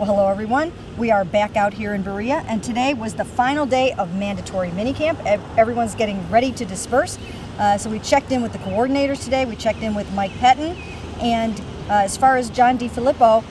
Well, hello everyone. We are back out here in Berea, and today was the final day of mandatory minicamp. Everyone's getting ready to disperse. So we checked in with the coordinators today. We checked in with Mike Pettin, and as far as John DeFilippo,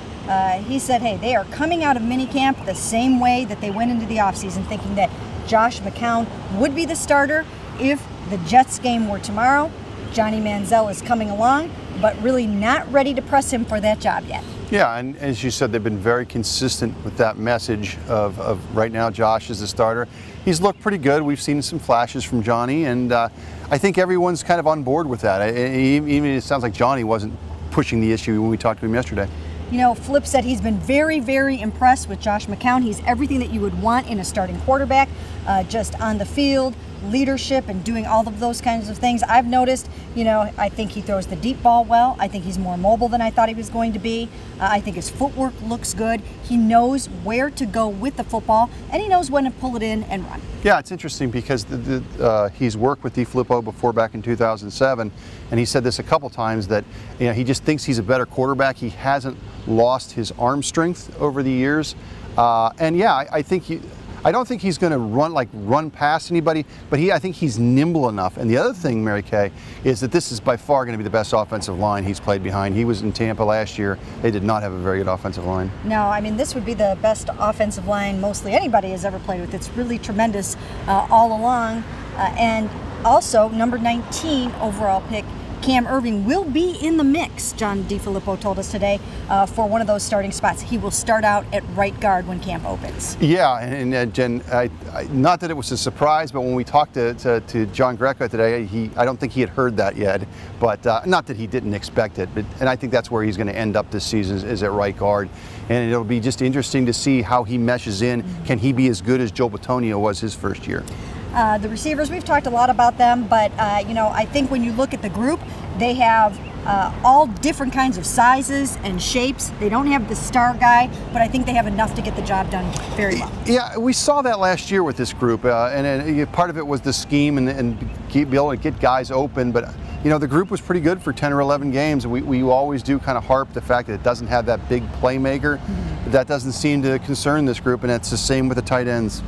he said, hey, they are coming out of minicamp the same way that they went into the offseason, thinking that Josh McCown would be the starter if the Jets game were tomorrow. Johnny Manziel is coming along, but really not ready to press him for that job yet. Yeah, and as you said, they've been very consistent with that message of right now Josh is the starter. He's looked pretty good. We've seen some flashes from Johnny, and I think everyone's kind of on board with that. Even it sounds like Johnny wasn't pushing the issue when we talked to him yesterday. You know, Flip said he's been very, very impressed with Josh McCown. He's everything that you would want in a starting quarterback, just on the field, leadership, and doing all of those kinds of things. I've noticed, you know, I think he throws the deep ball well. I think he's more mobile than I thought he was going to be. I think his footwork looks good. He knows where to go with the football, and he knows when to pull it in and run. Yeah, it's interesting because he's worked with DeFilippo before back in 2007, and he said this a couple times that he just thinks he's a better quarterback. He hasn't lost his arm strength over the years, and yeah, I don't think he's going to run past anybody, but I think he's nimble enough. And the other thing, Mary Kay, is that this is by far going to be the best offensive line he's played behind. He was in Tampa last year. They did not have a very good offensive line. No, I mean, this would be the best offensive line mostly anybody has ever played with. It's really tremendous all along. And also, number 19 overall pick, Cam Irving, will be in the mix, John DeFilippo told us today, for one of those starting spots. He will start out at right guard when camp opens. Yeah, and Jen, not that it was a surprise, but when we talked to John Greco today, I don't think he had heard that yet, but not that he didn't expect it, and I think that's where he's going to end up this season is at right guard. And it'll be just interesting to see how he meshes in. Can he be as good as Joe Bitonio was his first year? The receivers, we've talked a lot about them, but I think when you look at the group, they have all different kinds of sizes and shapes. They don't have the star guy, but I think they have enough to get the job done very well. Yeah, we saw that last year with this group, and part of it was the scheme and be able to get guys open, but the group was pretty good for 10 or 11 games. We always do kind of harp the fact that it doesn't have that big playmaker. But that doesn't seem to concern this group, and it's the same with the tight ends.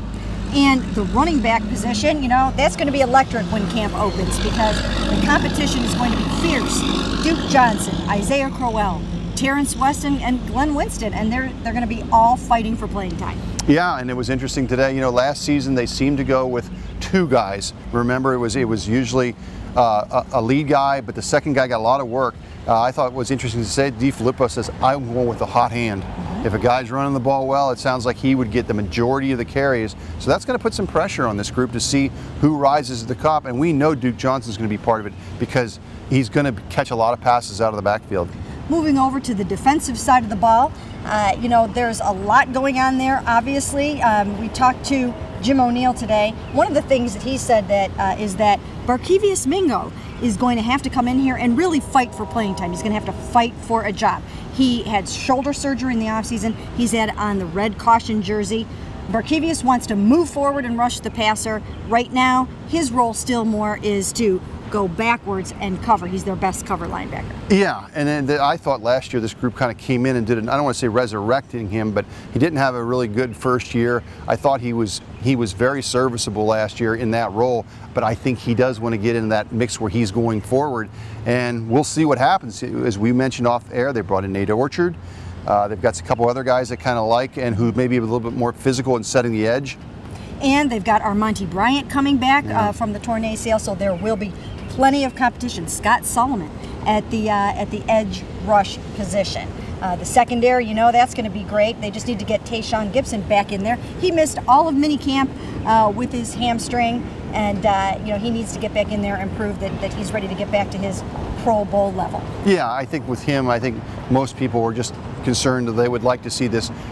And the running back position, that's going to be electric when camp opens because the competition is going to be fierce. Duke Johnson, Isaiah Crowell, Terrence Weston, and Glenn Winston, and they're going to be all fighting for playing time. Yeah, and it was interesting today. Last season they seemed to go with two guys. Remember, it was usually a lead guy, but the second guy got a lot of work. I thought it was interesting to say DeFilippo says, I'm going with the hot hand. If a guy's running the ball well, it sounds like he would get the majority of the carries. So that's going to put some pressure on this group to see who rises to the top. And we know Duke Johnson's going to be part of it because he's going to catch a lot of passes out of the backfield. Moving over to the defensive side of the ball, there's a lot going on there, obviously. We talked to Jim O'Neill today. One of the things that he said is that Barkevious Mingo is going to have to come in here and really fight for playing time. He's going to have to fight for a job. He had shoulder surgery in the offseason. He's had on the red caution jersey. Barkevious wants to move forward and rush the passer. Right now, his role still more is to go backwards and cover. He's their best cover linebacker. Yeah, and then I thought last year this group kind of came in and did I don't want to say resurrecting him, but he didn't have a really good first year. I thought he was very serviceable last year in that role, but I think he does want to get in that mix where he's going forward, and we'll see what happens. As we mentioned off air, they brought in Nate Orchard. They've got a couple other guys that kind of like and who may be a little bit more physical in setting the edge. And they've got Armonte Bryant coming back from the torn ACL, so there will be plenty of competition. Scott Solomon at the edge rush position. The secondary, that's going to be great. They just need to get Tayshawn Gibson back in there. He missed all of minicamp with his hamstring, and he needs to get back in there and prove that he's ready to get back to his Pro Bowl level. Yeah, I think with him, I think most people were just concerned that they would like to see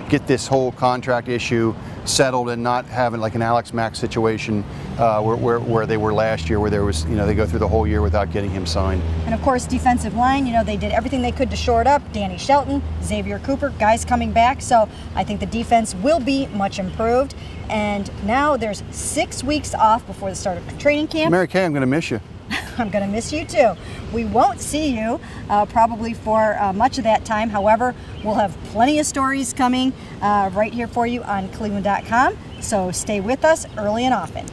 get this whole contract issue settled and not having like an Alex Mack situation where they were last year, where there was, they go through the whole year without getting him signed. And of course, defensive line, they did everything they could to shore it up. Danny Shelton, Xavier Cooper, guys coming back. So I think the defense will be much improved. And now there's 6 weeks off before the start of training camp. Mary Kay, I'm going to miss you. I'm going to miss you too. We won't see you probably for much of that time. However, we'll have plenty of stories coming right here for you on cleveland.com. So stay with us early and often.